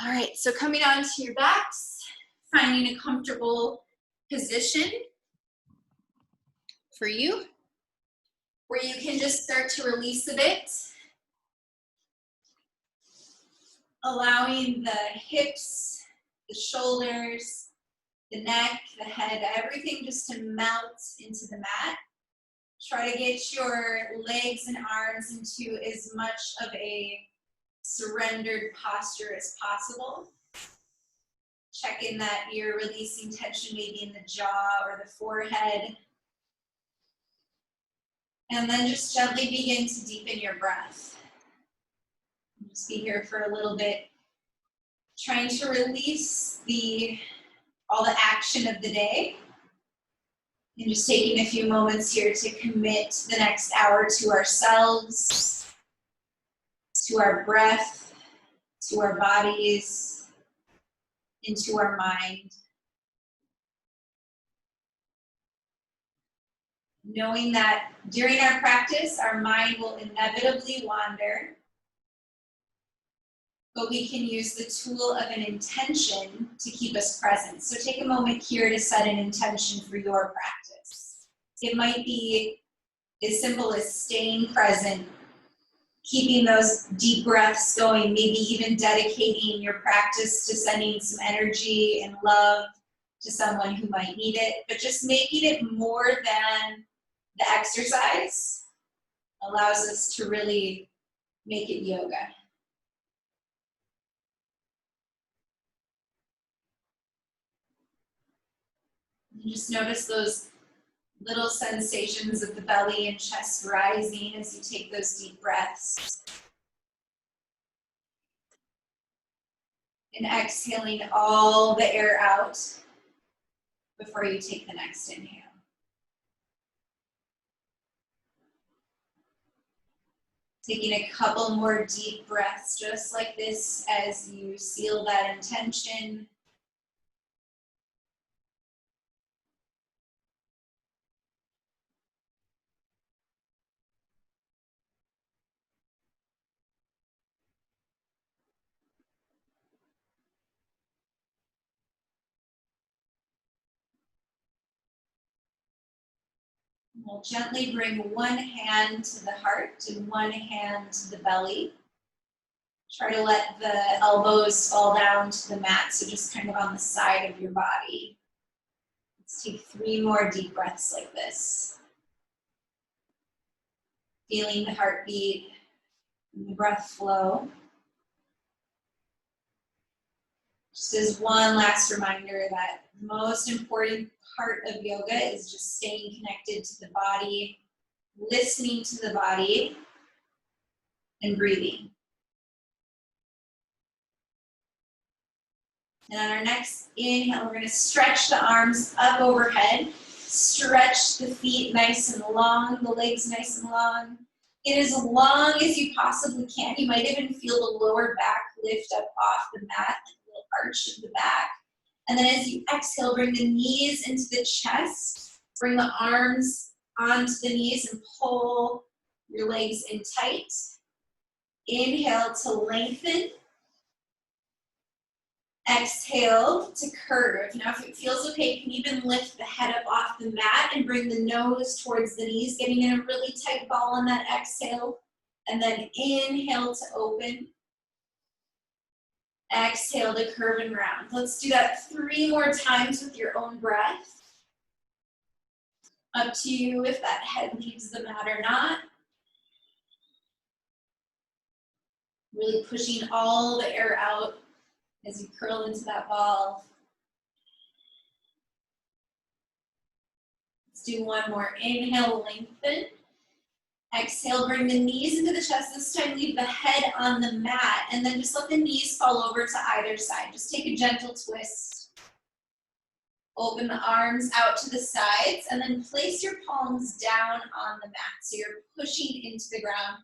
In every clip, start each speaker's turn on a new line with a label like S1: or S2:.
S1: All right, so coming onto your backs, finding a comfortable position for you, where you can just start to release a bit, allowing the hips, the shoulders, the neck, the head, everything just to melt into the mat. Try to get your legs and arms into as much of a surrendered posture as possible. Check in that you're releasing tension maybe in the jaw or the forehead. And then just gently begin to deepen your breath. Just be here for a little bit, trying to release all the action of the day. And just taking a few moments here to commit the next hour to ourselves, to our breath, to our bodies, and to our mind. Knowing that during our practice, our mind will inevitably wander, but we can use the tool of an intention to keep us present. So take a moment here to set an intention for your practice. It might be as simple as staying present, keeping those deep breaths going, maybe even dedicating your practice to sending some energy and love to someone who might need it, but just making it more than the exercise allows us to really make it yoga. And just notice those little sensations of the belly and chest rising as you take those deep breaths. And exhaling all the air out before you take the next inhale. Taking a couple more deep breaths just like this as you seal that intention. We'll gently bring one hand to the heart and one hand to the belly. Try to let the elbows fall down to the mat, so just kind of on the side of your body. Let's take 3 more deep breaths like this. Feeling the heartbeat and the breath flow. Just as one last reminder that the most important part of yoga is just staying connected to the body, listening to the body, and breathing. And on our next inhale, we're going to stretch the arms up overhead, stretch the feet nice and long, the legs nice and long. Get as long as you possibly can. You might even feel the lower back lift up off the mat, like a little arch of the back. And then as you exhale, bring the knees into the chest. Bring the arms onto the knees and pull your legs in tight. Inhale to lengthen. Exhale to curve. Now if it feels okay, you can even lift the head up off the mat and bring the nose towards the knees, getting in a really tight ball on that exhale. And then inhale to open. Exhale to curve and round. Let's do that 3 more times with your own breath. Up to you if that head leaves the mat or not. Really pushing all the air out as you curl into that ball. Let's do 1 more. Inhale, lengthen. Exhale, bring the knees into the chest. This time leave the head on the mat and then just let the knees fall over to either side. Just take a gentle twist. Open the arms out to the sides and then place your palms down on the mat. So you're pushing into the ground,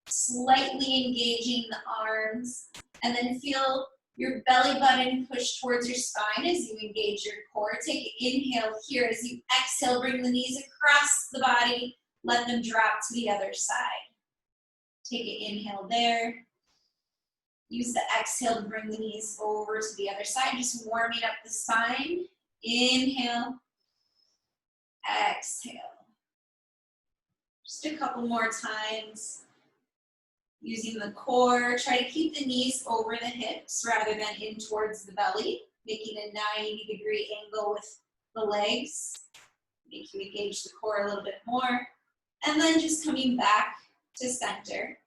S1: slightly engaging the arms, and then feel your belly button push towards your spine as you engage your core. Take an inhale here. As you exhale, bring the knees across the body. Let them drop to the other side. Take an inhale there. Use the exhale to bring the knees over to the other side, just warming up the spine. Inhale, exhale. Just a couple more times. Using the core, try to keep the knees over the hips rather than in towards the belly, making a 90-degree angle with the legs. Make you engage the core a little bit more. And then just coming back to center.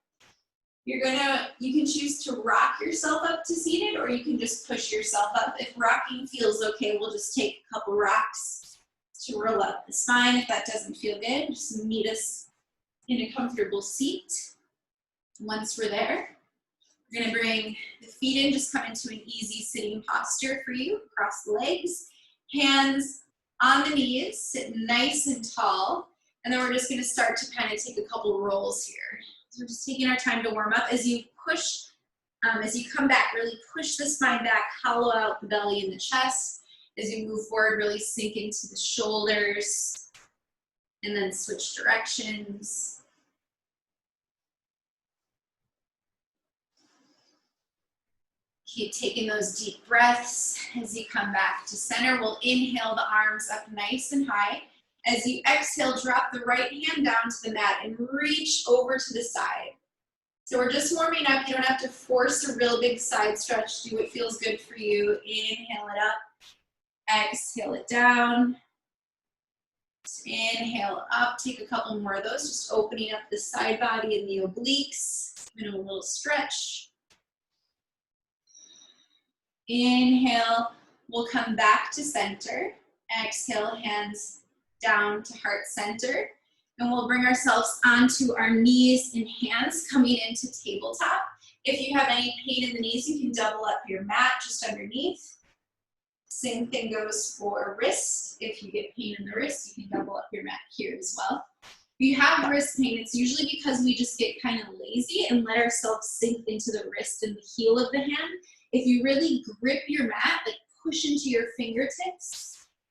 S1: You can choose to rock yourself up to seated, or you can just push yourself up. If rocking feels okay, we'll just take a couple rocks to roll up the spine. If that doesn't feel good, just meet us in a comfortable seat. Once we're there, we're gonna bring the feet in, just come into an easy sitting posture for you, across the legs. Hands on the knees, sit nice and tall. And then we're just gonna start to kind of take a couple rolls here. So we're just taking our time to warm up. As you push, as you come back, really push the spine back, hollow out the belly and the chest. As you move forward, really sink into the shoulders, and then switch directions. Keep taking those deep breaths. As you come back to center, we'll inhale the arms up nice and high. As you exhale, drop the right hand down to the mat and reach over to the side. So we're just warming up. You don't have to force a real big side stretch. Do what feels good for you. Inhale it up. Exhale it down. Inhale up. Take a couple more of those. Just opening up the side body and the obliques. Giving a little stretch. Inhale. We'll come back to center. Exhale, hands down to heart center. And we'll bring ourselves onto our knees and hands, coming into tabletop. If you have any pain in the knees, you can double up your mat just underneath. Same thing goes for wrists. If you get pain in the wrists, you can double up your mat here as well. If you have wrist pain, it's usually because we just get kind of lazy and let ourselves sink into the wrist and the heel of the hand. If you really grip your mat, like push into your fingertips,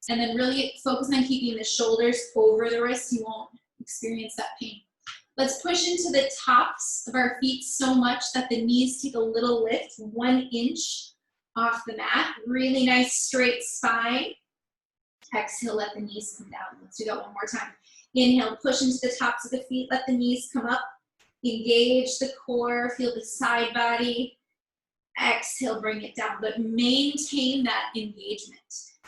S1: and then really focus on keeping the shoulders over the wrists, you won't experience that pain. Let's push into the tops of our feet so much that the knees take a little lift, 1 inch off the mat. Really nice straight spine. Exhale, let the knees come down. Let's do that one more time. Inhale, push into the tops of the feet, let the knees come up. Engage the core, feel the side body. Exhale, bring it down, but maintain that engagement.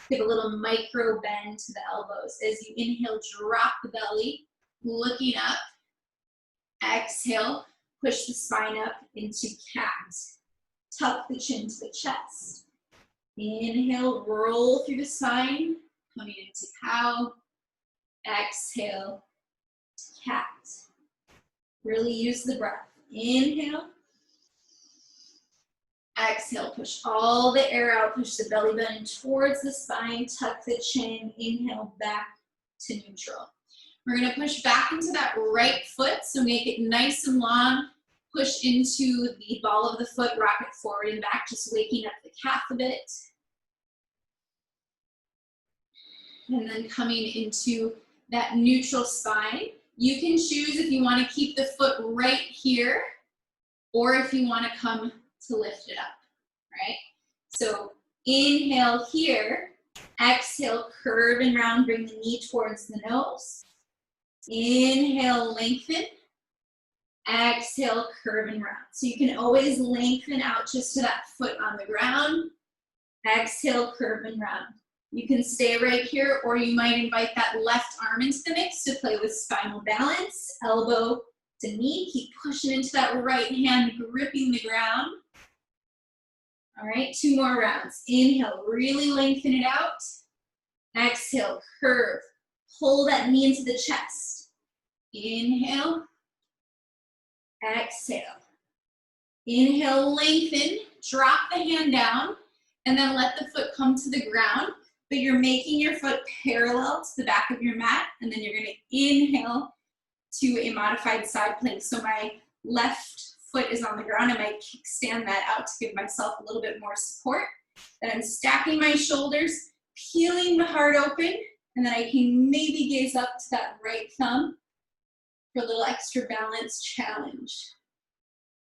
S1: Give a little micro bend to the elbows. As you inhale, drop the belly, looking up. Exhale, push the spine up into cat. Tuck the chin to the chest. Inhale, roll through the spine, coming into cow. Exhale, cat. Really use the breath. Inhale. Exhale, push all the air out, push the belly button towards the spine, tuck the chin, inhale back to neutral. We're gonna push back into that right foot, so make it nice and long. Push into the ball of the foot, rock it forward and back, just waking up the calf a bit. And then coming into that neutral spine. You can choose if you wanna keep the foot right here, or if you wanna come to lift it up, right? So inhale here, exhale, curve and round, bring the knee towards the nose. Inhale, lengthen. Exhale, curve and round. So you can always lengthen out just to that foot on the ground. Exhale, curve and round. You can stay right here, or you might invite that left arm into the mix to play with spinal balance. Elbow to knee, keep pushing into that right hand, gripping the ground. All right, 2 more rounds. Inhale, really lengthen it out. Exhale, curve. Pull that knee into the chest. Inhale. Exhale. Inhale, lengthen. Drop the hand down, and then let the foot come to the ground. But you're making your foot parallel to the back of your mat, and then you're gonna inhale to a modified side plank. So my left foot is on the ground. I might kickstand that out to give myself a little bit more support. Then I'm stacking my shoulders, peeling the heart open, and then I can maybe gaze up to that right thumb for a little extra balance challenge.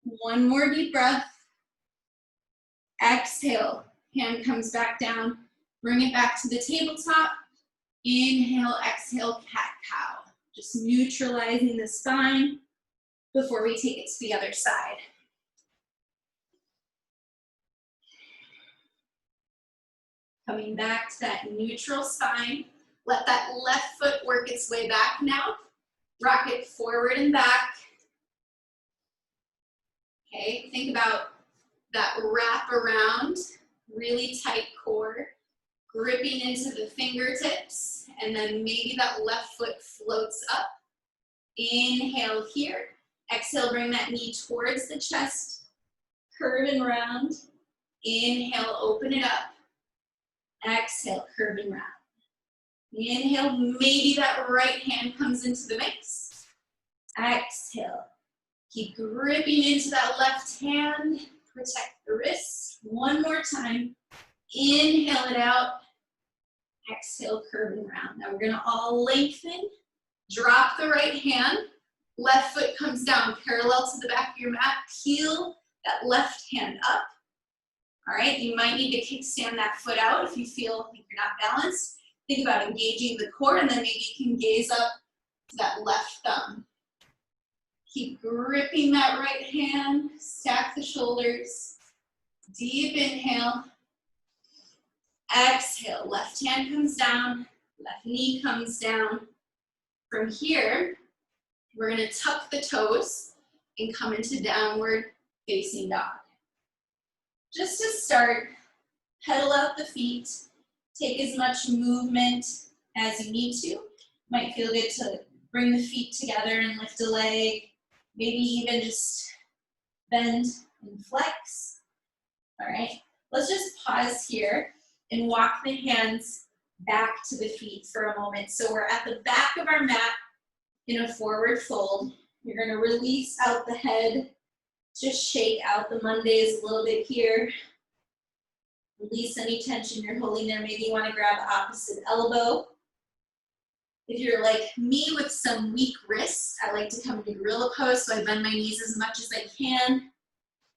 S1: 1 more deep breath. Exhale, hand comes back down. Bring it back to the tabletop. Inhale, exhale, cat-cow. Just neutralizing the spine before we take it to the other side. Coming back to that neutral spine. Let that left foot work its way back now. Rock it forward and back. Okay, think about that wrap around, really tight core, gripping into the fingertips, and then maybe that left foot floats up. Inhale here. Exhale, bring that knee towards the chest, curve and round. Inhale, open it up. Exhale, curve and round. Inhale, maybe that right hand comes into the mix. Exhale. Keep gripping into that left hand. Protect the wrist. One more time. Inhale it out. Exhale, curve and round. Now we're gonna all lengthen. Drop the right hand. Left foot comes down parallel to the back of your mat. Peel that left hand up. All right, you might need to kickstand that foot out if you feel like you're not balanced. Think about engaging the core, and then maybe you can gaze up to that left thumb. Keep gripping that right hand, stack the shoulders. Deep inhale. Exhale, left hand comes down, left knee comes down. From here, we're gonna tuck the toes and come into downward facing dog. Just to start, pedal out the feet. Take as much movement as you need to. Might feel good to bring the feet together and lift a leg. Maybe even just bend and flex. All right, let's just pause here and walk the hands back to the feet for a moment. So we're at the back of our mat in a forward fold. You're gonna release out the head. Just shake out the Mondays a little bit here. Release any tension you're holding there. Maybe you wanna grab the opposite elbow. If you're like me with some weak wrists, I like to come into gorilla pose, so I bend my knees as much as I can.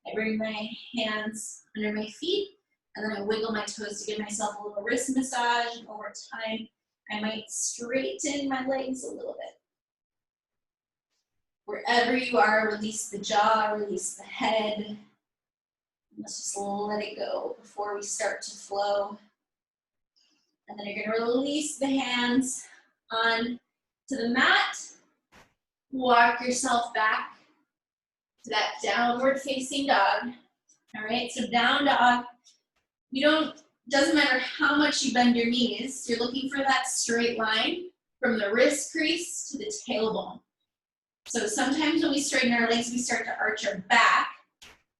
S1: I bring my hands under my feet, and then I wiggle my toes to give myself a little wrist massage, and over time, I might straighten my legs a little bit. Wherever you are, release the jaw, release the head. Let's just let it go before we start to flow. And then you're gonna release the hands on to the mat. Walk yourself back to that downward facing dog. All right, so down dog. Doesn't matter how much you bend your knees, you're looking for that straight line from the wrist crease to the tailbone. So sometimes when we straighten our legs, we start to arch our back.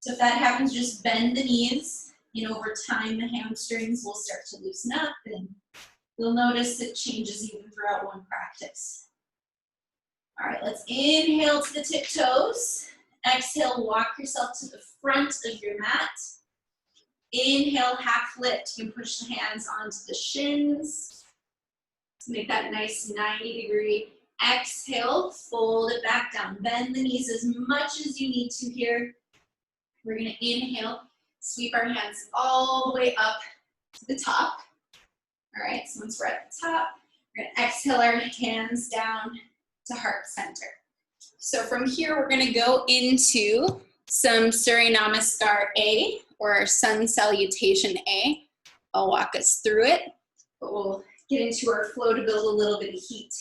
S1: So if that happens, just bend the knees. Over time, the hamstrings will start to loosen up, and you'll notice it changes even throughout one practice. All right, let's inhale to the tiptoes. Exhale, walk yourself to the front of your mat. Inhale, half lift. You can push the hands onto the shins to make that nice 90-degree. Exhale, fold it back down. Bend the knees as much as you need to here. We're gonna inhale, sweep our hands all the way up to the top. All right, so once we're at the top, we're gonna exhale our hands down to heart center. So from here, we're gonna go into some Surya Namaskar A, or Sun Salutation A. I'll walk us through it, but we'll get into our flow to build a little bit of heat.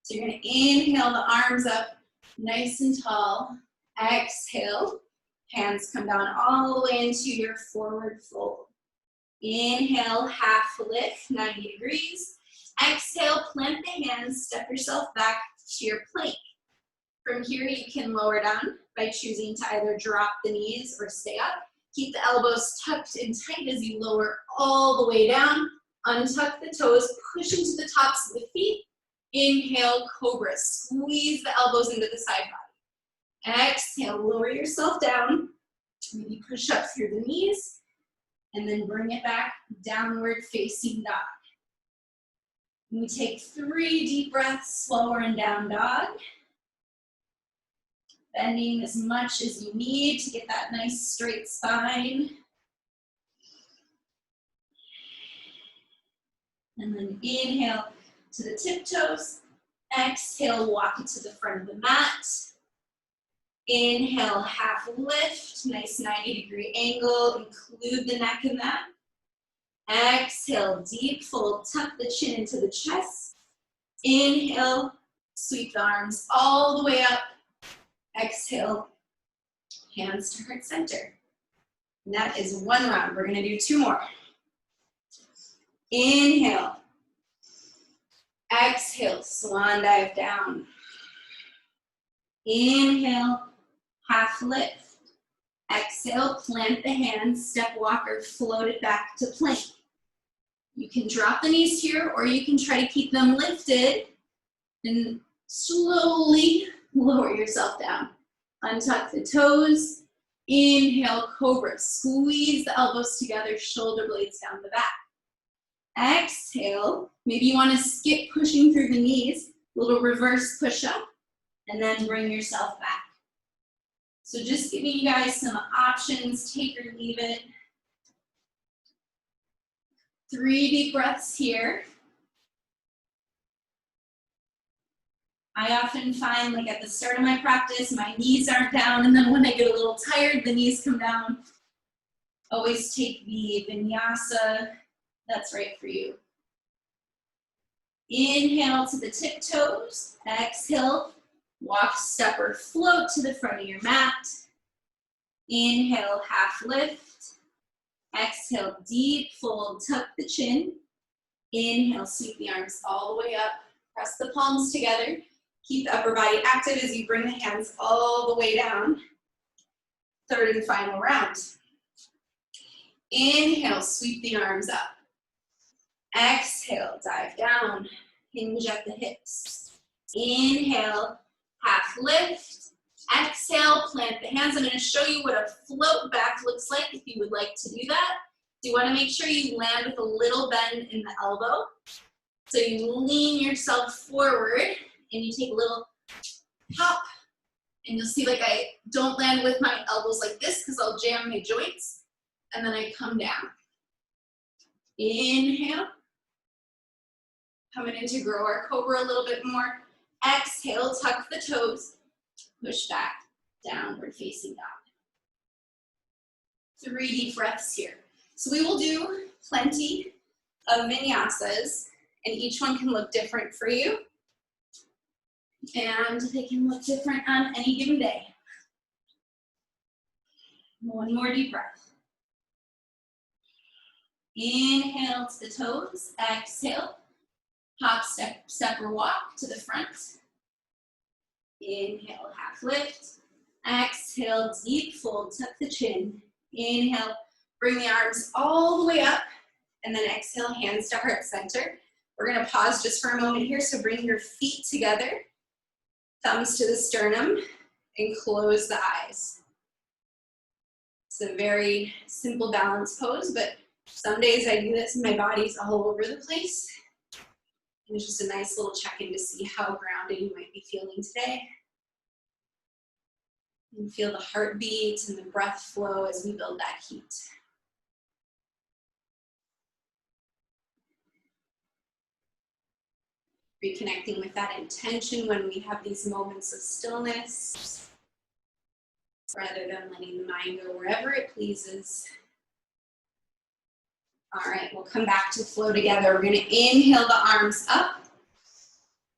S1: So you're gonna inhale the arms up nice and tall. Exhale, hands come down all the way into your forward fold. Inhale, half lift, 90 degrees. Exhale, plant the hands, step yourself back to your plank. From here, you can lower down by choosing to either drop the knees or stay up. Keep the elbows tucked in tight as you lower all the way down. Untuck the toes, push into the tops of the feet. Inhale, cobra. Squeeze the elbows into the side body. Exhale, lower yourself down. Maybe push up through the knees. And then bring it back, downward facing dog. We take 3 deep breaths, slower and down dog. Bending as much as you need to get that nice straight spine. And then inhale to the tiptoes. Exhale, walk it to the front of the mat. Inhale, half lift, nice 90-degree angle, include the neck in that. Exhale, deep fold, tuck the chin into the chest. Inhale, sweep the arms all the way up. Exhale, hands to heart center. And that is one round. We're gonna do two more. Inhale. Exhale, swan dive down. Inhale, half lift. Exhale, plant the hands, step walker, float it back to plank. You can drop the knees here, or you can try to keep them lifted and slowly lower yourself down. Untuck the toes. Inhale, cobra. Squeeze the elbows together, shoulder blades down the back. Exhale, maybe you want to skip pushing through the knees, little reverse push-up, and then bring yourself back. So just giving you guys some options, take or leave it. 3 deep breaths here. I often find, like at the start of my practice, my knees aren't down, and then when I get a little tired, the knees come down. Always take the vinyasa that's right for you. Inhale to the tiptoes. Exhale, walk, step, or float to the front of your mat. Inhale, half lift. Exhale, deep fold, tuck the chin. Inhale, sweep the arms all the way up. Press the palms together. Keep the upper body active as you bring the hands all the way down. Third and final round. Inhale, sweep the arms up. Exhale, dive down. Hinge at the hips. Inhale, half lift. Exhale, plant the hands. I'm going to show you what a float back looks like if you would like to do that. So you want to make sure you land with a little bend in the elbow. So you lean yourself forward and you take a little hop. And you'll see like I don't land with my elbows like this because I'll jam my joints. And then I come down. Inhale. Coming into grow our cobra a little bit more. Exhale, tuck the toes. Push back, downward facing dog. 3 deep breaths here. So we will do plenty of vinyasas, and each one can look different for you. And they can look different on any given day. One more deep breath. Inhale to the toes, exhale. Hop, step, or walk to the front. Inhale, half lift. Exhale, deep fold, tuck the chin. Inhale, bring the arms all the way up. And then exhale, hands to heart center. We're gonna pause just for a moment here, so bring your feet together. Thumbs to the sternum, and close the eyes. It's a very simple balance pose, but some days I do this and my body's all over the place. And it's just a nice little check-in to see how grounded you might be feeling today. And feel the heartbeat and the breath flow as we build that heat. Reconnecting with that intention when we have these moments of stillness, rather than letting the mind go wherever it pleases. All right, we'll come back to flow together. We're gonna inhale the arms up.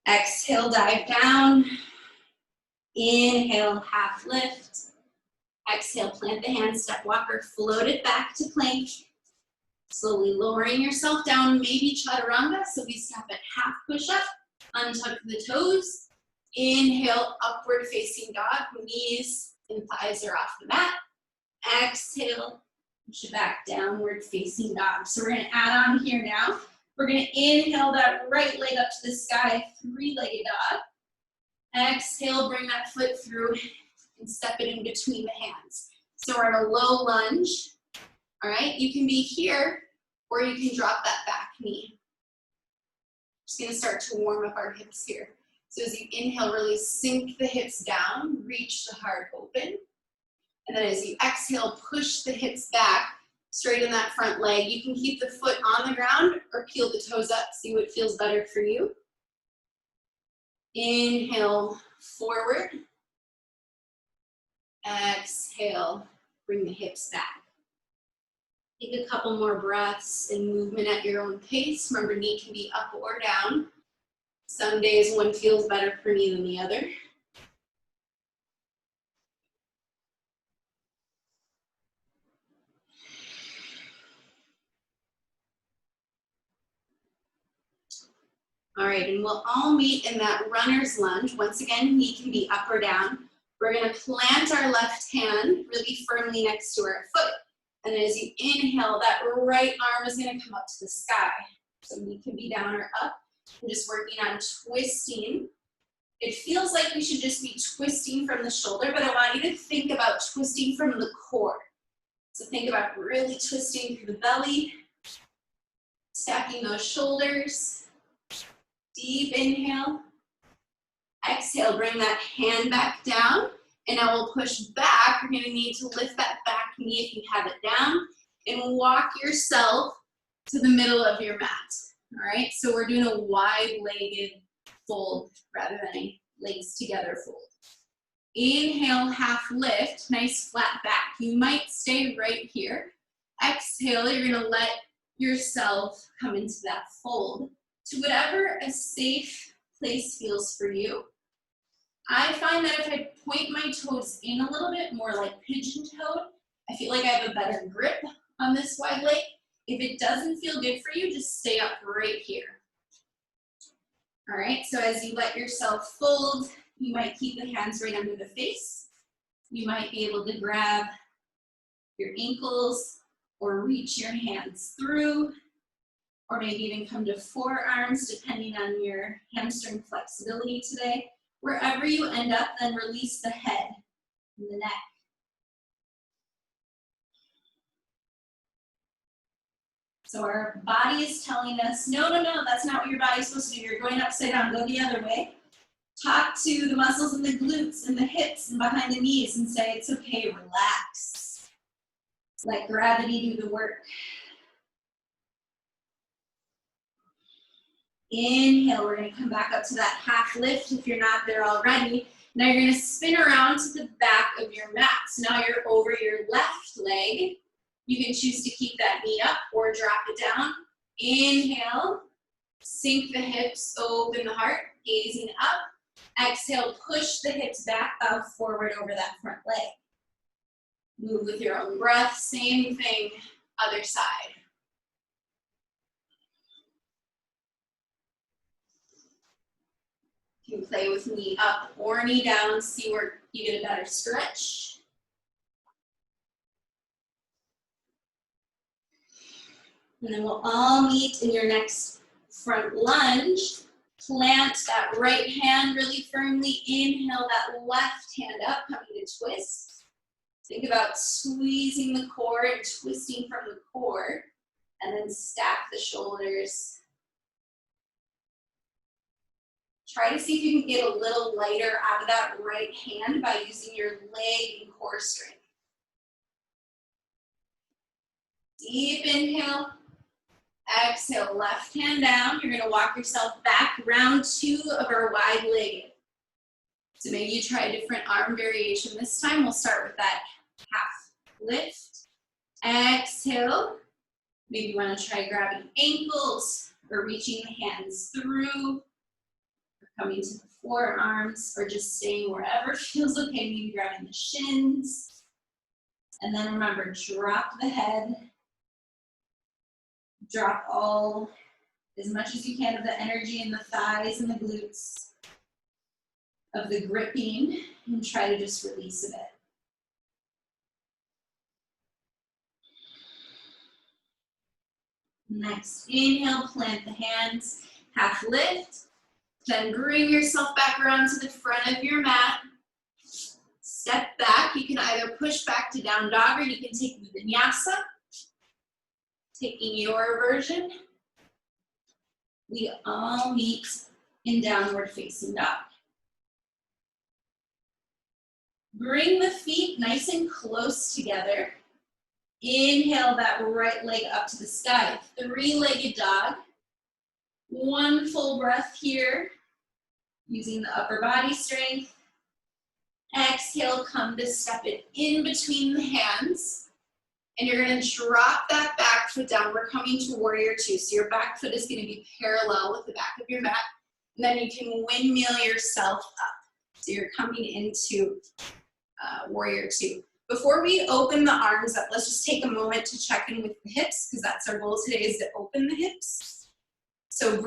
S1: Exhale, dive down. Inhale, half lift. Exhale, plant the hands, step walker, float it back to plank. Slowly lowering yourself down, maybe chaturanga. So we step at half push-up, untuck the toes. Inhale, upward facing dog, knees and thighs are off the mat. Exhale, push it back, downward facing dog. So we're gonna add on here now. We're gonna inhale that right leg up to the sky, 3-legged dog. Exhale, bring that foot through and step it in between the hands. So we're at a low lunge. All right, you can be here or you can drop that back knee. Just gonna start to warm up our hips here. So as you inhale, really sink the hips down, reach the heart open. And then as you exhale, push the hips back Straighten that front leg. You can keep the foot on the ground or peel the toes up. See what feels better for you. Inhale, forward. Exhale, bring the hips back. Take a couple more breaths and movement at your own pace. Remember, knee can be up or down. Some days one feels better for me than the other. All right, and we'll all meet in that runner's lunge. Once again, knee can be up or down. We're gonna plant our left hand really firmly next to our foot. And then as you inhale, that right arm is gonna come up to the sky. So knee can be down or up. I'm just working on twisting. It feels like we should just be twisting from the shoulder, but I want you to think about twisting from the core. So think about really twisting through the belly, stacking those shoulders. Deep inhale. Exhale, bring that hand back down. And now we'll push back. You're gonna need to lift that back knee if you have it down and walk yourself to the middle of your mat. All right, so we're doing a wide-legged fold rather than a legs together fold. Inhale, half lift, nice flat back. You might stay right here. Exhale, you're gonna let yourself come into that fold to whatever a safe place feels for you. I find that if I point my toes in a little bit more like pigeon-toed, I feel like I have a better grip on this wide leg. If it doesn't feel good for you, just stay up right here. All right, so as you let yourself fold, you might keep the hands right under the face. You might be able to grab your ankles or reach your hands through, or maybe even come to forearms depending on your hamstring flexibility today. Wherever you end up, then release the head and the neck. So our body is telling us, no, no, no, that's not what your body's supposed to do. You're going upside down, go the other way. Talk to the muscles in the glutes and the hips and behind the knees and say, it's okay, relax. Let gravity do the work. Inhale, we're gonna come back up to that half lift if you're not there already. Now you're gonna spin around to the back of your mat. So now you're over your left leg. You can choose to keep that knee up or drop it down. Inhale, sink the hips, open the heart, gazing up. Exhale, push the hips back, bow forward over that front leg. Move with your own breath, same thing, other side. You can play with knee up or knee down, see where you get a better stretch. And then we'll all meet in your next front lunge. Plant that right hand really firmly. Inhale that left hand up, coming to twist. Think about squeezing the core and twisting from the core. And then stack the shoulders. Try to see if you can get a little lighter out of that right hand by using your leg and core strength. Deep inhale. Exhale, left hand down. You're gonna walk yourself back, round two of our wide legged. So maybe you try a different arm variation this time. We'll start with that half lift. Exhale. Maybe you wanna try grabbing ankles or reaching the hands through. Coming to the forearms, or just staying wherever feels okay, maybe grabbing the shins. And then remember, drop the head. Drop all, as much as you can of the energy in the thighs and the glutes, of the gripping, and try to just release a bit. Next, inhale, plant the hands, half lift. Then bring yourself back around to the front of your mat. Step back. You can either push back to down dog or you can take the vinyasa. Taking your version. We all meet in downward facing dog. Bring the feet nice and close together. Inhale that right leg up to the sky. Three-legged dog. One full breath here, using the upper body strength. Exhale, come to step it in between the hands. And you're gonna drop that back foot down. We're coming to warrior two. So your back foot is gonna be parallel with the back of your mat. And then you can windmill yourself up. So you're coming into warrior two. Before we open the arms up, let's just take a moment to check in with the hips, because that's our goal today, is to open the hips. So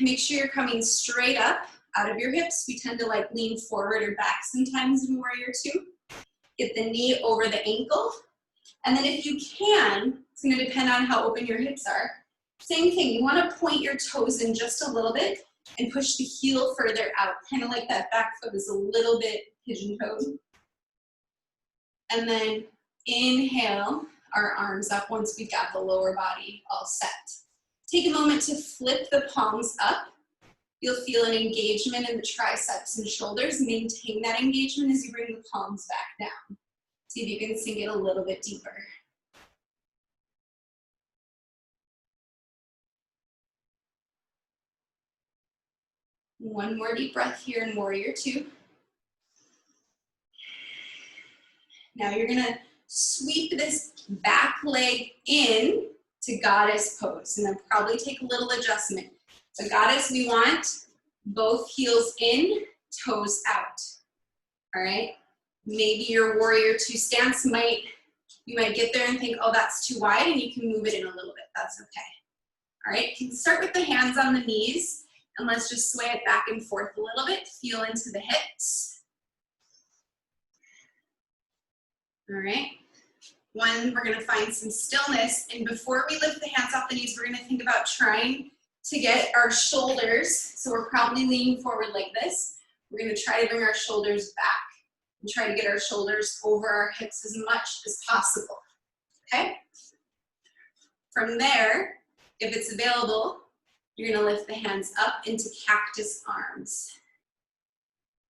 S1: make sure you're coming straight up out of your hips. We tend to like lean forward or back sometimes in warrior two. Get the knee over the ankle. And then if you can, it's gonna depend on how open your hips are. Same thing, you wanna point your toes in just a little bit and push the heel further out, kind of like that back foot is a little bit pigeon-toed. And then inhale our arms up once we've got the lower body all set. Take a moment to flip the palms up. You'll feel an engagement in the triceps and shoulders. Maintain that engagement as you bring the palms back down. See if you can sink it a little bit deeper. One more deep breath here in warrior two. Now you're gonna sweep this back leg in to goddess pose, and then probably take a little adjustment. So goddess, we want both heels in, toes out, all right? Maybe your warrior two stance you might get there and think, oh, that's too wide, and you can move it in a little bit, that's okay. All right, you can start with the hands on the knees, and let's just sway it back and forth a little bit, feel into the hips. All right, we're gonna find some stillness, and before we lift the hands off the knees, we're gonna think about trying to get our shoulders, so we're probably leaning forward like this. We're gonna try to bring our shoulders back and try to get our shoulders over our hips as much as possible, okay? From there, if it's available, you're gonna lift the hands up into cactus arms.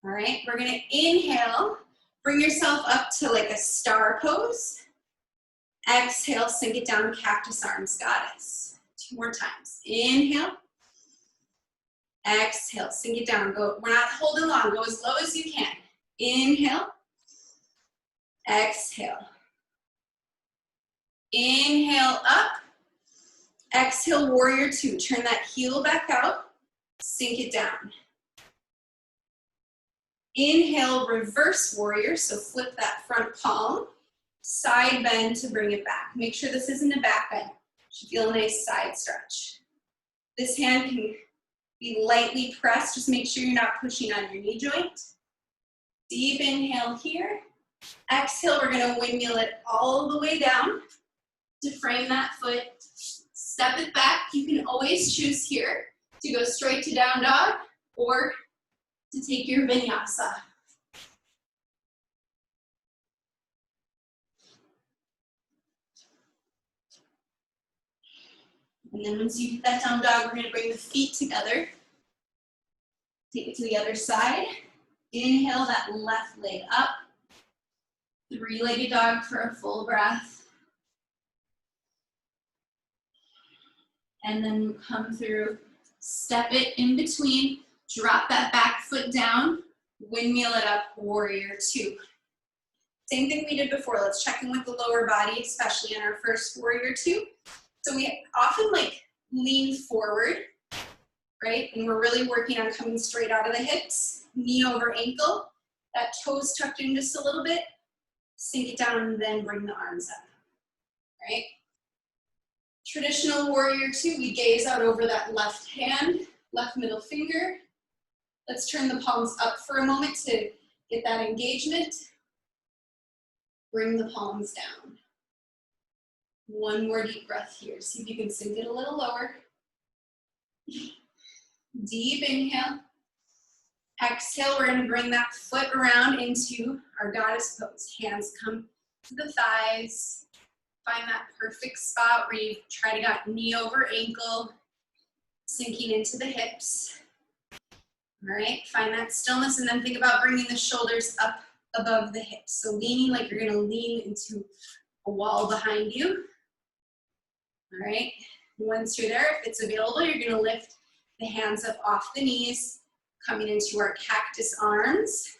S1: All right, we're gonna inhale, bring yourself up to like a star pose. Exhale, sink it down, cactus arms, goddess. 2 more times. Inhale. Exhale, sink it down. We're not holding long, go as low as you can. Inhale. Exhale. Inhale up. Exhale, warrior two. Turn that heel back out. Sink it down. Inhale, reverse warrior. So flip that front palm. Side bend to bring it back. Make sure this isn't a back bend. Should feel a nice side stretch. This hand can be lightly pressed. Just make sure you're not pushing on your knee joint. Deep inhale here. Exhale, we're gonna windmill it all the way down to frame that foot. Step it back. You can always choose here to go straight to down dog or to take your vinyasa. And then once you hit that down dog, we're gonna bring the feet together. Take it to the other side. Inhale that left leg up. Three-legged dog for a full breath. And then come through, step it in between, drop that back foot down, windmill it up, warrior two. Same thing we did before. Let's check in with the lower body, especially in our first warrior two. So we often like lean forward, right? And we're really working on coming straight out of the hips, knee over ankle, that toes tucked in just a little bit, sink it down and then bring the arms up, right? Traditional warrior two, we gaze out over that left hand, left middle finger. Let's turn the palms up for a moment to get that engagement. Bring the palms down. One more deep breath here. See if you can sink it a little lower. Deep inhale. Exhale, we're gonna bring that foot around into our goddess pose. Hands come to the thighs. Find that perfect spot where you try to get knee over ankle, sinking into the hips. All right, find that stillness and then think about bringing the shoulders up above the hips. So leaning like you're gonna lean into
S2: a wall behind you. All right, once you're there, if it's available, you're gonna lift the hands up off the knees, coming into our cactus arms.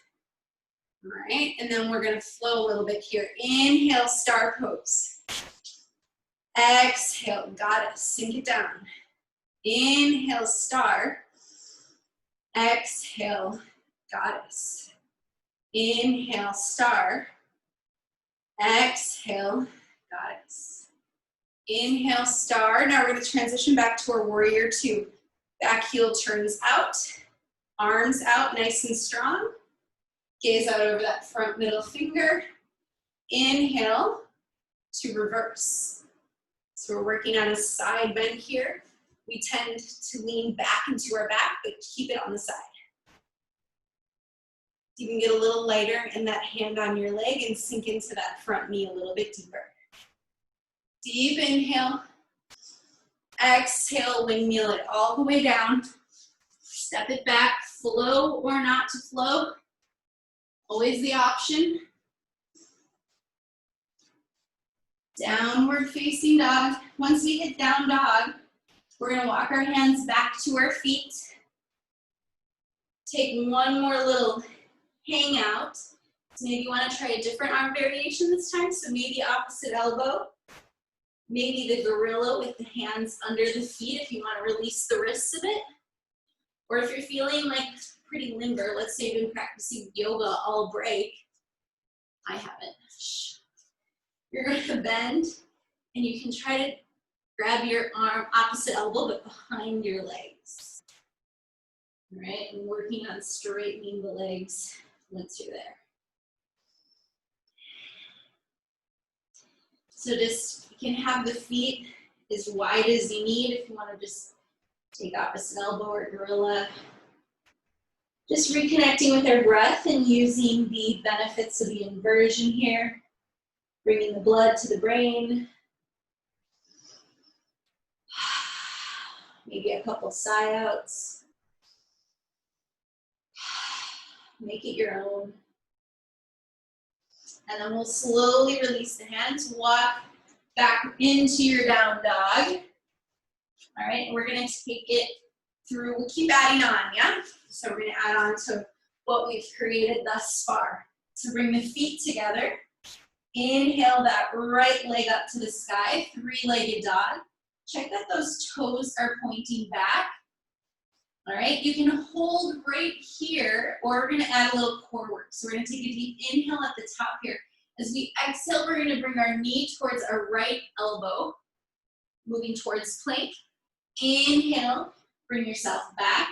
S2: All right, and then we're gonna flow a little bit here. Inhale, star pose. Exhale, goddess, sink it down. Inhale, star. Exhale, goddess. Inhale, star. Exhale, goddess. Inhale, star. Now we're going to transition back to our warrior two. Back heel turns out, arms out nice and strong. Gaze out over that front middle finger. Inhale to reverse. So we're working on a side bend here. We tend to lean back into our back, but keep it on the side. You can get a little lighter in that hand on your leg and sink into that front knee a little bit deeper. Deep inhale. Exhale, windmill it all the way down. Step it back, flow or not to flow. Always the option. Downward facing dog. Once we hit down dog, we're gonna walk our hands back to our feet. Take one more little hang out. So maybe you wanna try a different arm variation this time. So maybe opposite elbow. Maybe the gorilla with the hands under the feet if you wanna release the wrists a bit. Or if you're feeling like pretty limber, let's say you've been practicing yoga all break. I haven't. You're gonna bend and you can try to grab your arm opposite elbow but behind your legs. All right, and working on straightening the legs once you're there. So just, you can have the feet as wide as you need if you want to just take opposite elbow or gorilla. Just reconnecting with our breath and using the benefits of the inversion here. Bringing the blood to the brain. Maybe a couple sigh outs. Make it your own. And then we'll slowly release the hands. Walk back into your down dog. All right, and we're gonna take it through, we'll keep adding on, yeah? So we're gonna add on to what we've created thus far. So bring the feet together. Inhale that right leg up to the sky, three-legged dog. Check that those toes are pointing back. All right, you can hold right here, or we're gonna add a little core work. So we're gonna take a deep inhale at the top here. As we exhale, we're gonna bring our knee towards our right elbow, moving towards plank. Inhale, bring yourself back.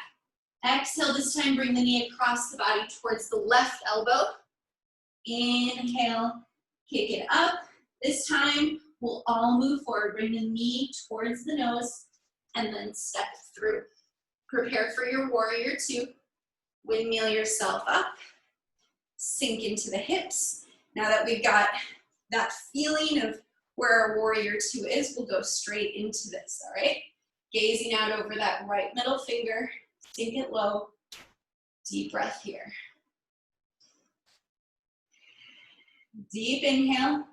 S2: Exhale, this time bring the knee across the body towards the left elbow. Inhale, kick it up. This time, we'll all move forward. Bring the knee towards the nose and then step through. Prepare for your warrior two. Windmill yourself up. Sink into the hips. Now that we've got that feeling of where our warrior two is, we'll go straight into this, all right? Gazing out over that right middle finger. Sink it low. Deep breath here. Deep inhale.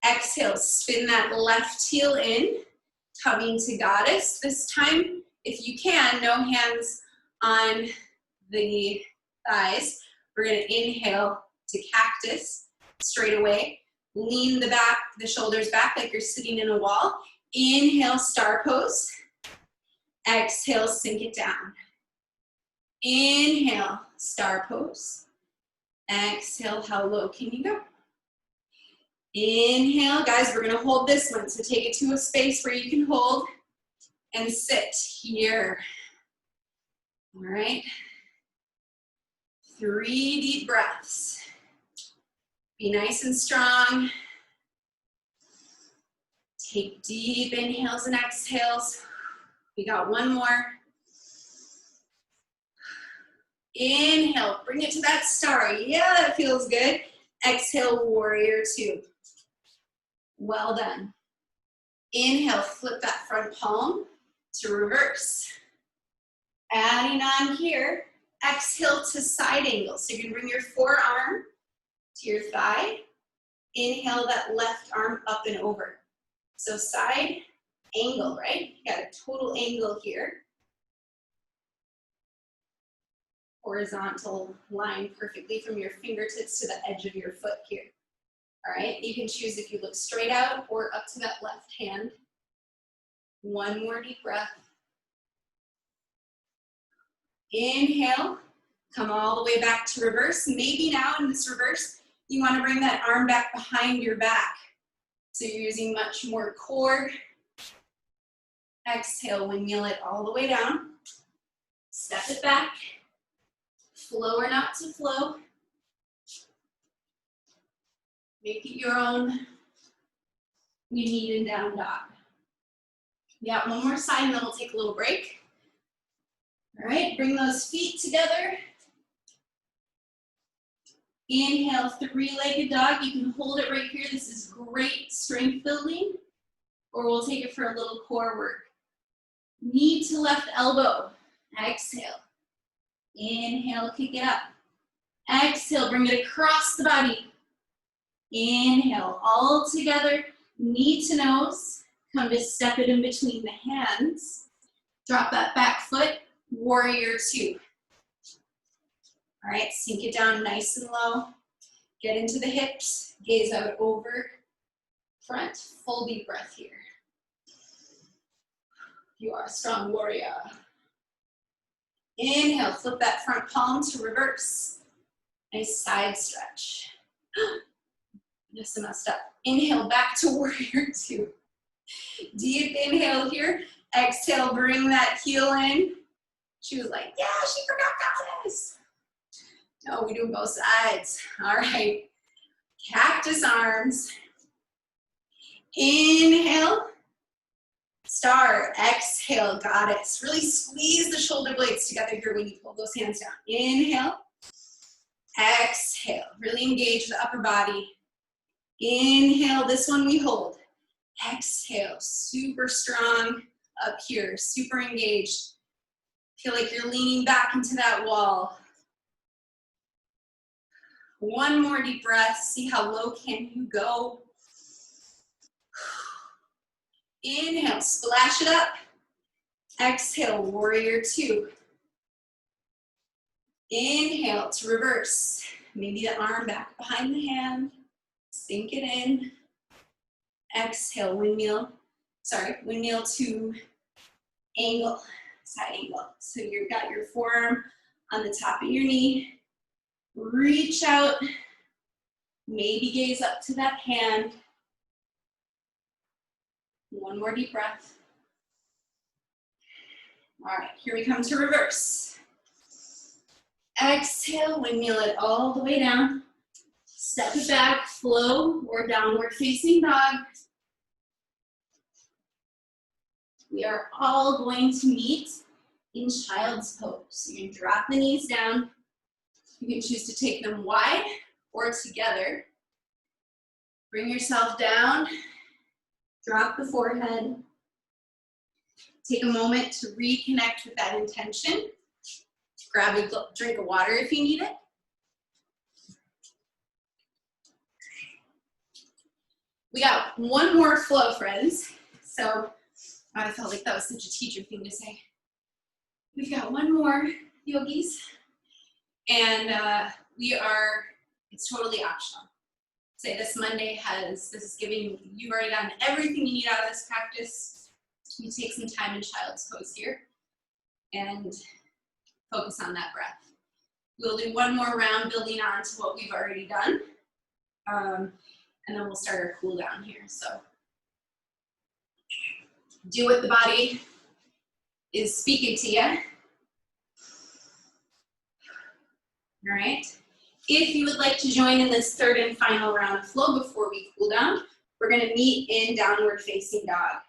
S2: Exhale, spin that left heel in, coming to goddess. This time, if you can, no hands on the thighs. We're gonna inhale to cactus, straight away. Lean the back, the shoulders back like you're sitting in a wall. Inhale, star pose. Exhale, sink it down. Inhale, star pose. Exhale, how low can you go? Inhale, guys, we're gonna hold this one. So take it to a space where you can hold and sit here. All right. 3 deep breaths. Be nice and strong. Take deep inhales and exhales. We got one more. Inhale, bring it to that star. Yeah, that feels good. Exhale, warrior two. Well done. Inhale, flip that front palm to reverse. Adding on here, exhale to side angle. So you're gonna bring your forearm to your thigh. Inhale that left arm up and over. So side angle, right? You got a total angle here. Horizontal line perfectly from your fingertips to the edge of your foot here. All right, you can choose if you look straight out or up to that left hand. One more deep breath. Inhale, come all the way back to reverse. Maybe now in this reverse, you want to bring that arm back behind your back. So you're using much more core. Exhale, windmill it all the way down. Step it back. Flow or not to flow. Make it your own. You need in down dog. We got one more side and then we'll take a little break. All right, bring those feet together. Inhale, three-legged dog. You can hold it right here. This is great strength building. Or we'll take it for a little core work. Knee to left elbow. Exhale. Inhale, kick it up. Exhale, bring it across the body. Inhale, all together, knee to nose. Come to step it in between the hands. Drop that back foot, warrior two. All right, sink it down nice and low. Get into the hips, gaze out over front. Full deep breath here. You are a strong warrior. Inhale, flip that front palm to reverse. Nice side stretch. Just messed up. Inhale, back to warrior two. Deep inhale here. Exhale, bring that heel in. She was like, yeah, she forgot this. No, we do both sides. All right. Cactus arms. Inhale. Star. Exhale, goddess. Really squeeze the shoulder blades together here when you pull those hands down. Inhale. Exhale. Really engage the upper body. Inhale, this one we hold. Exhale, super strong up here, super engaged. Feel like you're leaning back into that wall. One more deep breath, see how low can you go. Inhale, splash it up. Exhale, warrior two. Inhale to reverse. Maybe the arm back behind the hand. Sink it in. Exhale, windmill to angle, side angle. So you've got your forearm on the top of your knee. Reach out, maybe gaze up to that hand. One more deep breath. All right, here we come to reverse. Exhale, windmill it all the way down. Step it back, flow, or downward facing dog. We are all going to meet in child's pose. So you can drop the knees down. You can choose to take them wide or together. Bring yourself down. Drop the forehead. Take a moment to reconnect with that intention. Grab a drink of water if you need it. We got one more flow, friends. So I felt like that was such a teacher thing to say. We've got one more, yogis. And it's totally optional. Say this Monday this is giving, you've already gotten everything you need out of this practice. You take some time in child's pose here and focus on that breath. We'll do one more round building on to what we've already done. And then we'll start our cool down here. So do what the body is speaking to you. All right. If you would like to join in this third and final round of flow before we cool down, we're going to meet in downward facing dog.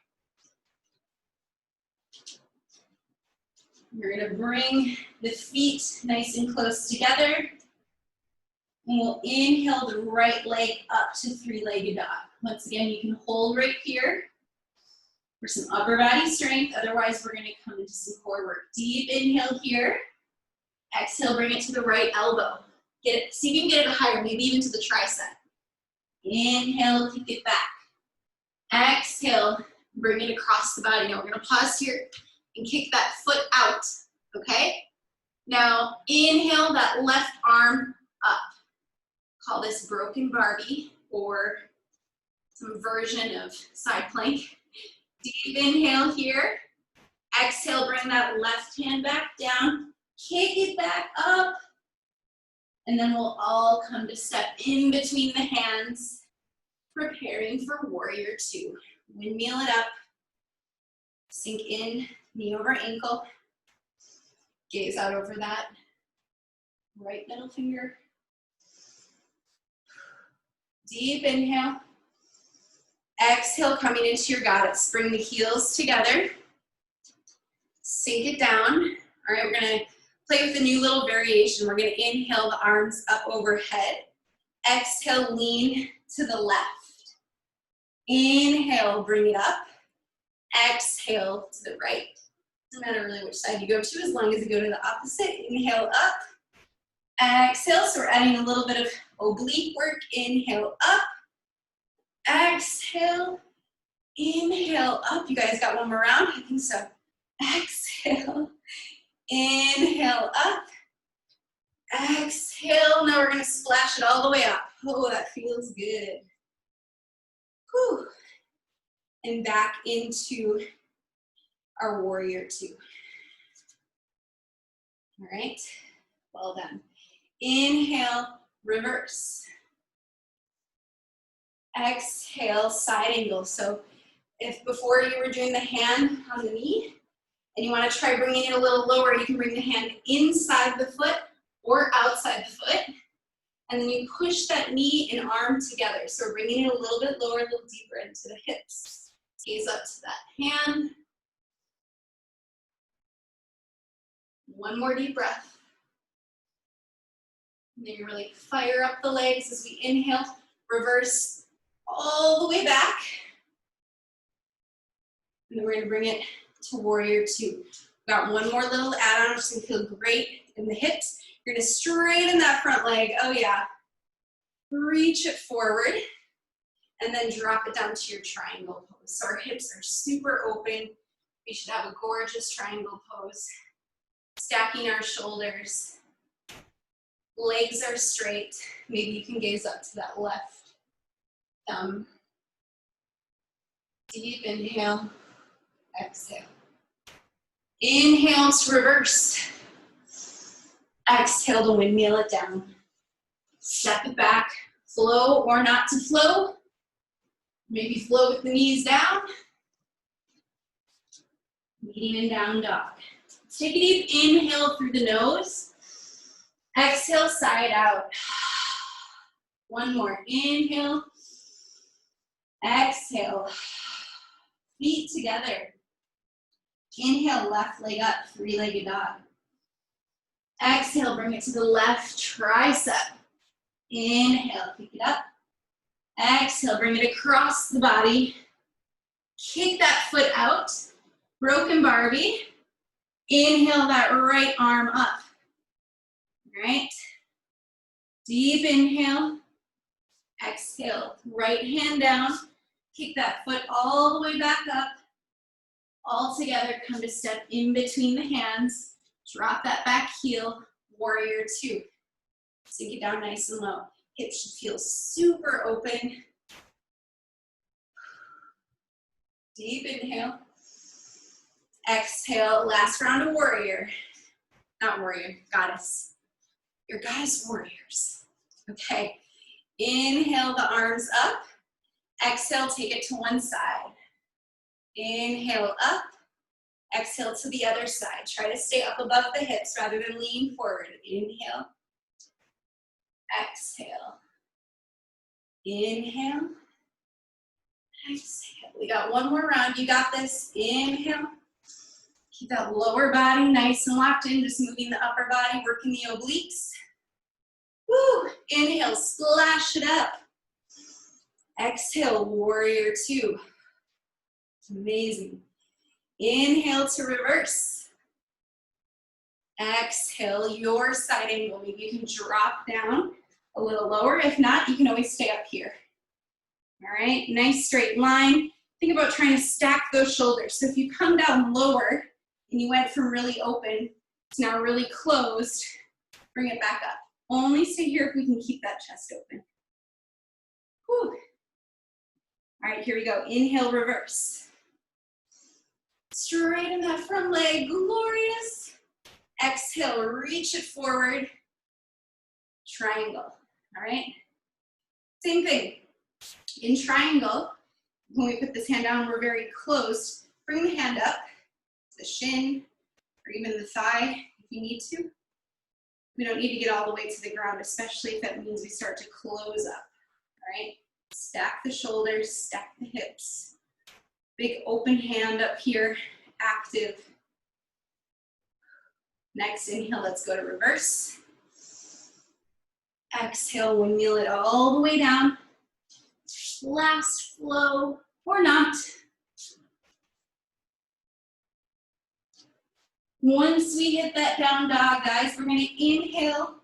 S2: We're going to bring the feet nice and close together. And we'll inhale the right leg up to three-legged dog. Once again, you can hold right here for some upper body strength. Otherwise, we're going to come into some core work. Deep inhale here. Exhale, bring it to the right elbow. See if you can get it higher, maybe even to the tricep. Inhale, kick it back. Exhale, bring it across the body. Now we're gonna pause here and kick that foot out, okay? Now inhale that left arm up. Call this broken Barbie or some version of side plank. Deep inhale here. Exhale, bring that left hand back down. Kick it back up. And then we'll all come to step in between the hands, preparing for warrior two. Windmill it up. Sink in, knee over ankle. Gaze out over that right middle finger. Deep inhale. Exhale, coming into your goddess. Bring the heels together. Sink it down. All right, we're gonna play with a new little variation. We're gonna inhale the arms up overhead. Exhale, lean to the left. Inhale, bring it up. Exhale to the right. Doesn't matter really which side you go to, as long as you go to the opposite. Inhale up. Exhale, so we're adding a little bit of oblique work. Inhale up. Exhale. Inhale up. You guys got one more round? I think so. Exhale. Inhale up. Exhale. Now we're going to splash it all the way up. Oh, that feels good. Whew. And back into our warrior two. All right. Well done. Inhale, reverse. Exhale, side angle. So if before you were doing the hand on the knee, and you want to try bringing it a little lower, you can bring the hand inside the foot or outside the foot. And then you push that knee and arm together. So bringing it a little bit lower, a little deeper into the hips. Gaze up to that hand. One more deep breath. And then you really fire up the legs as we inhale, reverse all the way back. And then we're gonna bring it to warrior two. Got one more little add-on, which is gonna feel great in the hips. You're gonna straighten that front leg, oh yeah. Reach it forward, and then drop it down to your triangle pose. So our hips are super open. We should have a gorgeous triangle pose. Stacking our shoulders. Legs are straight. Maybe you can gaze up to that left thumb. Deep inhale, exhale. Inhale to reverse. Exhale to windmill it down. Step it back, flow or not to flow. Maybe flow with the knees down. Meeting in down dog. Let's take a deep inhale through the nose. Exhale, side out. One more. Inhale. Exhale. Feet together. Inhale, left leg up, three-legged dog. Exhale, bring it to the left tricep. Inhale, pick it up. Exhale, bring it across the body. Kick that foot out. Broken Barbie. Inhale that right arm up. All right. Deep inhale. Exhale, right hand down. Kick that foot all the way back up. All together, come to step in between the hands. Drop that back heel, warrior two. Sink it down nice and low. Hips should feel super open. Deep inhale. Exhale, last round of warrior. Not warrior, goddess. Your goddess warriors. Okay, inhale the arms up. Exhale, take it to one side. Inhale up. Exhale to the other side. Try to stay up above the hips rather than lean forward. Inhale. Exhale. Inhale. Exhale. We got one more round. You got this. Inhale. Keep that lower body nice and locked in. Just moving the upper body, working the obliques. Woo. Inhale, splash it up. Exhale, warrior two. Amazing. Inhale to reverse. Exhale, your side angle. Maybe you can drop down a little lower. If not, you can always stay up here. All right, nice straight line. Think about trying to stack those shoulders. So if you come down lower and you went from really open to now really closed, bring it back up. Only stay here if we can keep that chest open. Whew. All right, here we go. Inhale, reverse. Straighten that front leg, glorious. Exhale, reach it forward. Triangle, all right? Same thing. In triangle, when we put this hand down, we're very close. Bring the hand up to the shin or even the thigh if you need to. We don't need to get all the way to the ground, especially if that means we start to close up, all right? Stack the shoulders, stack the hips. Big open hand up here, active. Next inhale, let's go to reverse. Exhale, windmill it all the way down. Last flow, or not. Once we hit that down dog, guys, we're gonna inhale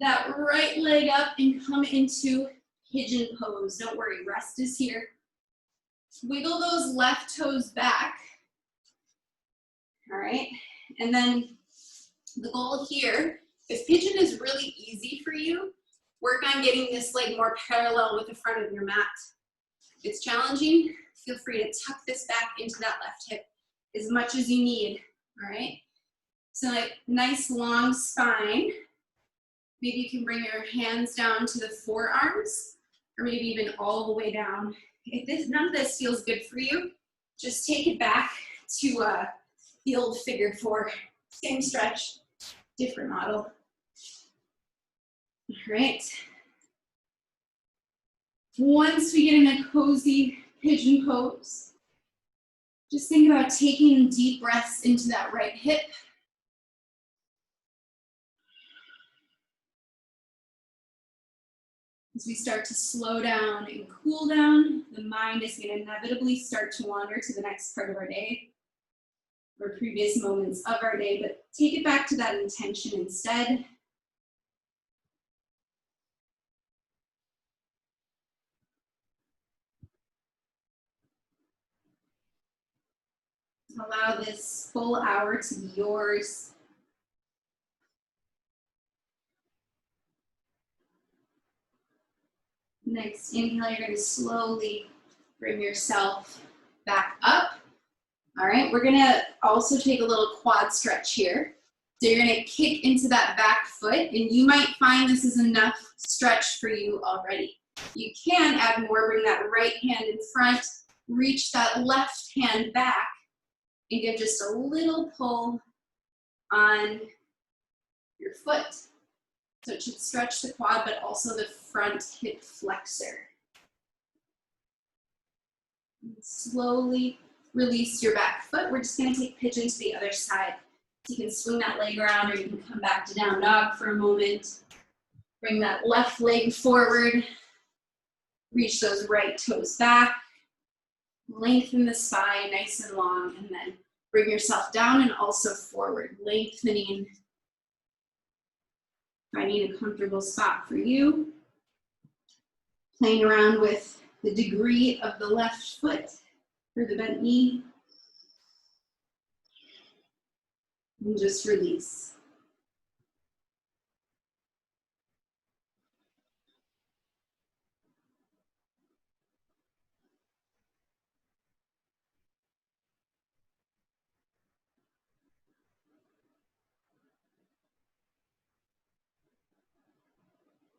S2: that right leg up and come into pigeon pose. Don't worry, rest is here. Wiggle those left toes back. All right, and then the goal here, if pigeon is really easy for you, work on getting this leg more parallel with the front of your mat. If it's challenging, feel free to tuck this back into that left hip as much as you need, all right? So like nice long spine. Maybe you can bring your hands down to the forearms, or maybe even all the way down. If none of this feels good for you, just take it back to the old figure four. Same stretch, different model. All right. Once we get in a cozy pigeon pose, just think about taking deep breaths into that right hip. As we start to slow down and cool down, the mind is going to inevitably start to wander to the next part of our day or previous moments of our day, but take it back to that intention instead. Allow this full hour to be yours. Next inhale, you're going to slowly bring yourself back up. All right, we're going to also take a little quad stretch here. So you're going to kick into that back foot, and you might find this is enough stretch for you already. You can add more, bring that right hand in front, reach that left hand back, and give just a little pull on your foot. So it should stretch the quad, but also the front hip flexor. And slowly release your back foot. We're just gonna take pigeon to the other side. So you can swing that leg around, or you can come back to down dog for a moment. Bring that left leg forward. Reach those right toes back. Lengthen the spine nice and long, and then bring yourself down and also forward, lengthening. Finding a comfortable spot for you. Playing around with the degree of the left foot or the bent knee. And just release.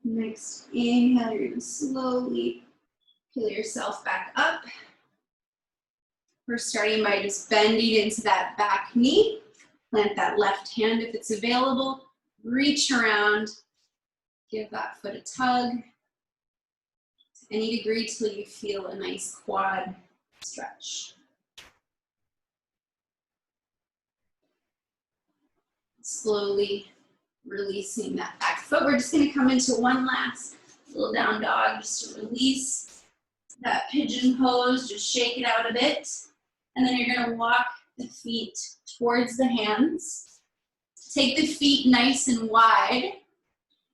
S2: Next inhale, you're going to slowly pull yourself back up. We're starting by just bending into that back knee. Plant that left hand if it's available. Reach around. Give that foot a tug. To any degree till you feel a nice quad stretch. Slowly releasing that back foot. We're just going to come into one last little down dog just to release that pigeon pose. Just shake it out a bit. And then you're going to walk the feet towards the hands. Take the feet nice and wide.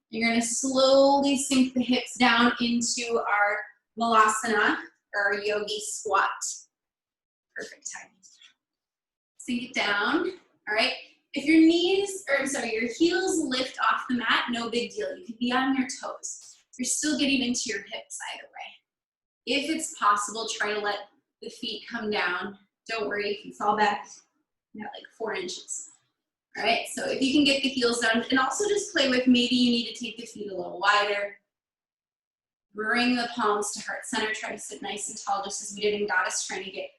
S2: You're going to slowly sink the hips down into our Malasana. or our yogi squat. Perfect timing. Sink it down, all right? If your your heels lift off the mat, no big deal. You can be on your toes. You're still getting into your hips either way. If it's possible, try to let the feet come down. Don't worry if you fall back at like 4 inches. All right, so if you can get the heels down, and also just play with, maybe you need to take the feet a little wider. Bring the palms to heart center. Try to sit nice and tall, just as we did in Goddess, trying to get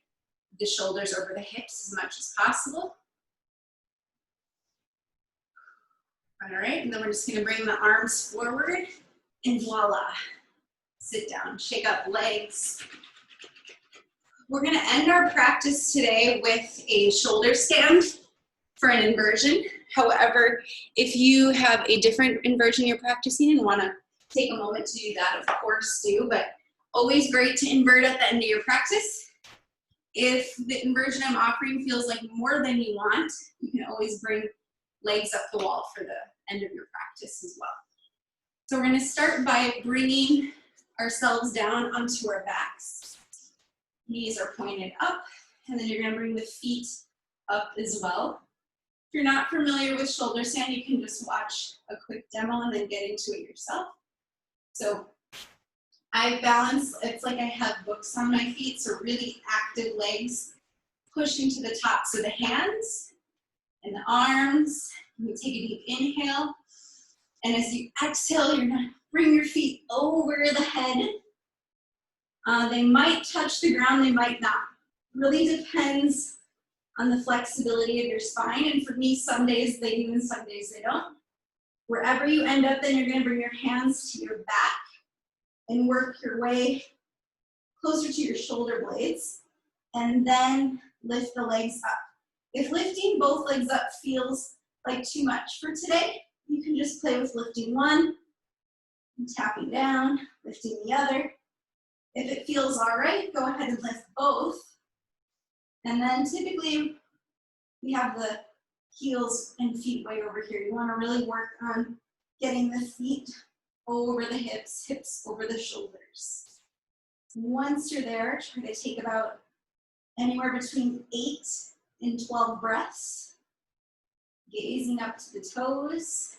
S2: the shoulders over the hips as much as possible. All right, and then we're just gonna bring the arms forward, and voila. Sit down, shake up legs. We're gonna end our practice today with a shoulder stand for an inversion. However, if you have a different inversion you're practicing and wanna take a moment to do that, of course do, but always great to invert at the end of your practice. If the inversion I'm offering feels like more than you want, you can always bring legs up the wall for the end of your practice as well. So we're gonna start by bringing ourselves down onto our backs. Knees are pointed up, and then you're gonna bring the feet up as well. If you're not familiar with shoulder stand, you can just watch a quick demo and then get into it yourself. So I balance, it's like I have books on my feet, so really active legs pushing to the top. So the hands and the arms, you take a deep inhale, and as you exhale, you're gonna bring your feet over the head. They might touch the ground, they might not. Really depends on the flexibility of your spine, and for me, some days they do and some days they don't. Wherever you end up, then you're gonna bring your hands to your back and work your way closer to your shoulder blades, and then lift the legs up. If lifting both legs up feels like too much for today, you can just play with lifting one, and tapping down, lifting the other. If it feels all right, go ahead and lift both. And then typically, we have the heels and feet way over here. You wanna really work on getting the feet over the hips, hips over the shoulders. Once you're there, try to take about anywhere between 8 and 12 breaths. Gazing up to the toes.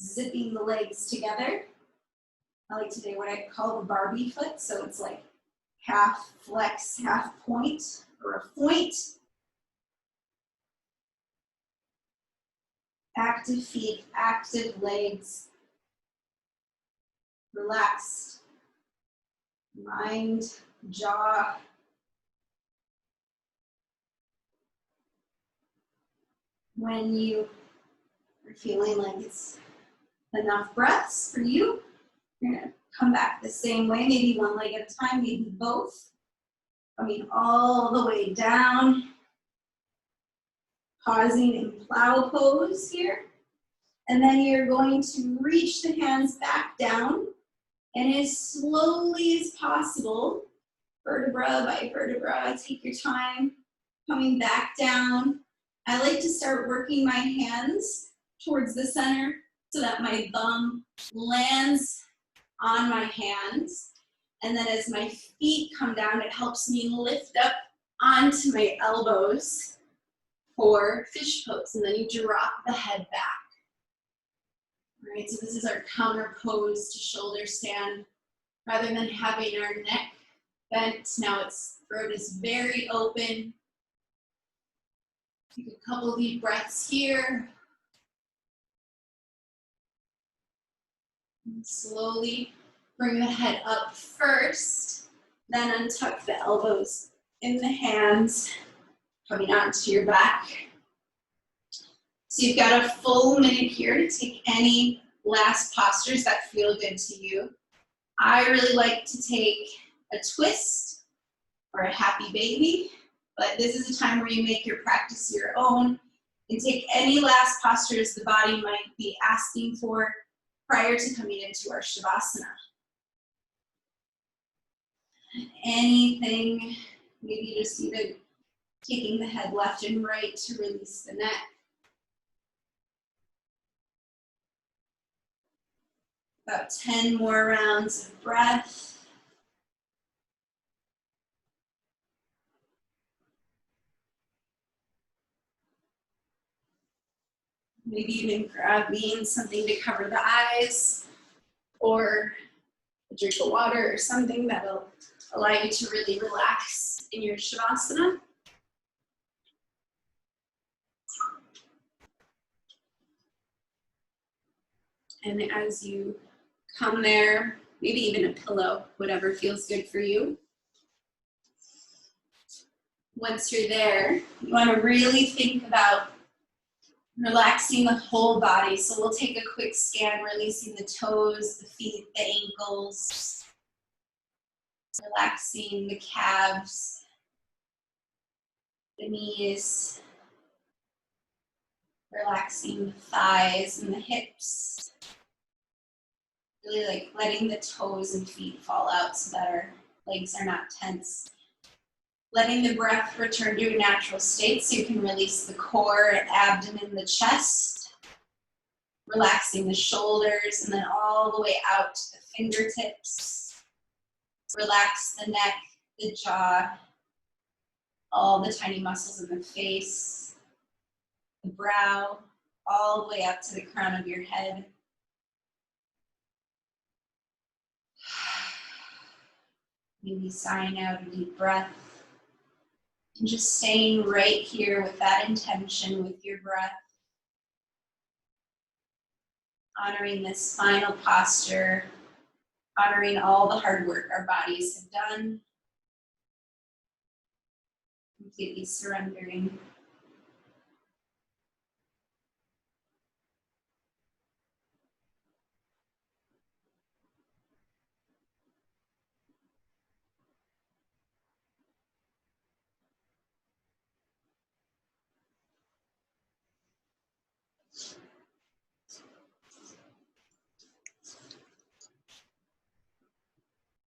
S2: Zipping the legs together. I like to do what I call the Barbie foot, so it's like half flex, half point, or a point. Active feet, active legs. Relaxed mind, jaw. When you are feeling like it's enough breaths for you, you're gonna come back the same way, maybe one leg at a time, maybe both. Coming all the way down. Pausing in plow pose here. And then you're going to reach the hands back down, and as slowly as possible, vertebra by vertebra, take your time, coming back down. I like to start working my hands towards the center so that my bum lands on my hands. And then as my feet come down, it helps me lift up onto my elbows for fish pose. And then you drop the head back. All right, so this is our counter pose to shoulder stand. Rather than having our neck bent, now its throat is very open. Take a couple deep breaths here. And slowly bring the head up first, then untuck the elbows in the hands, coming onto your back. So you've got a full minute here to take any last postures that feel good to you. I really like to take a twist or a happy baby, but this is a time where you make your practice your own and take any last postures the body might be asking for prior to coming into our Shavasana. Anything, maybe just even taking the head left and right to release the neck.
S1: About 10 more rounds of breath. Maybe even grabbing something to cover the eyes or a drink of water or something that'll allow you to really relax in your Shavasana. And as you come there, maybe even a pillow, whatever feels good for you. Once you're there, you want to really think about relaxing the whole body. So we'll take a quick scan, releasing the toes, the feet, the ankles, relaxing the calves, the knees, relaxing the thighs and the hips. Really like letting the toes and feet fall out so that our legs are not tense. Letting the breath return to a natural state so you can release the core, abdomen, the chest. Relaxing the shoulders and then all the way out to the fingertips. Relax the neck, the jaw, all the tiny muscles in the face, the brow, all the way up to the crown of your head. Maybe sighing out a deep breath. And just staying right here with that intention, with your breath. Honoring this final posture, honoring all the hard work our bodies have done. Completely surrendering.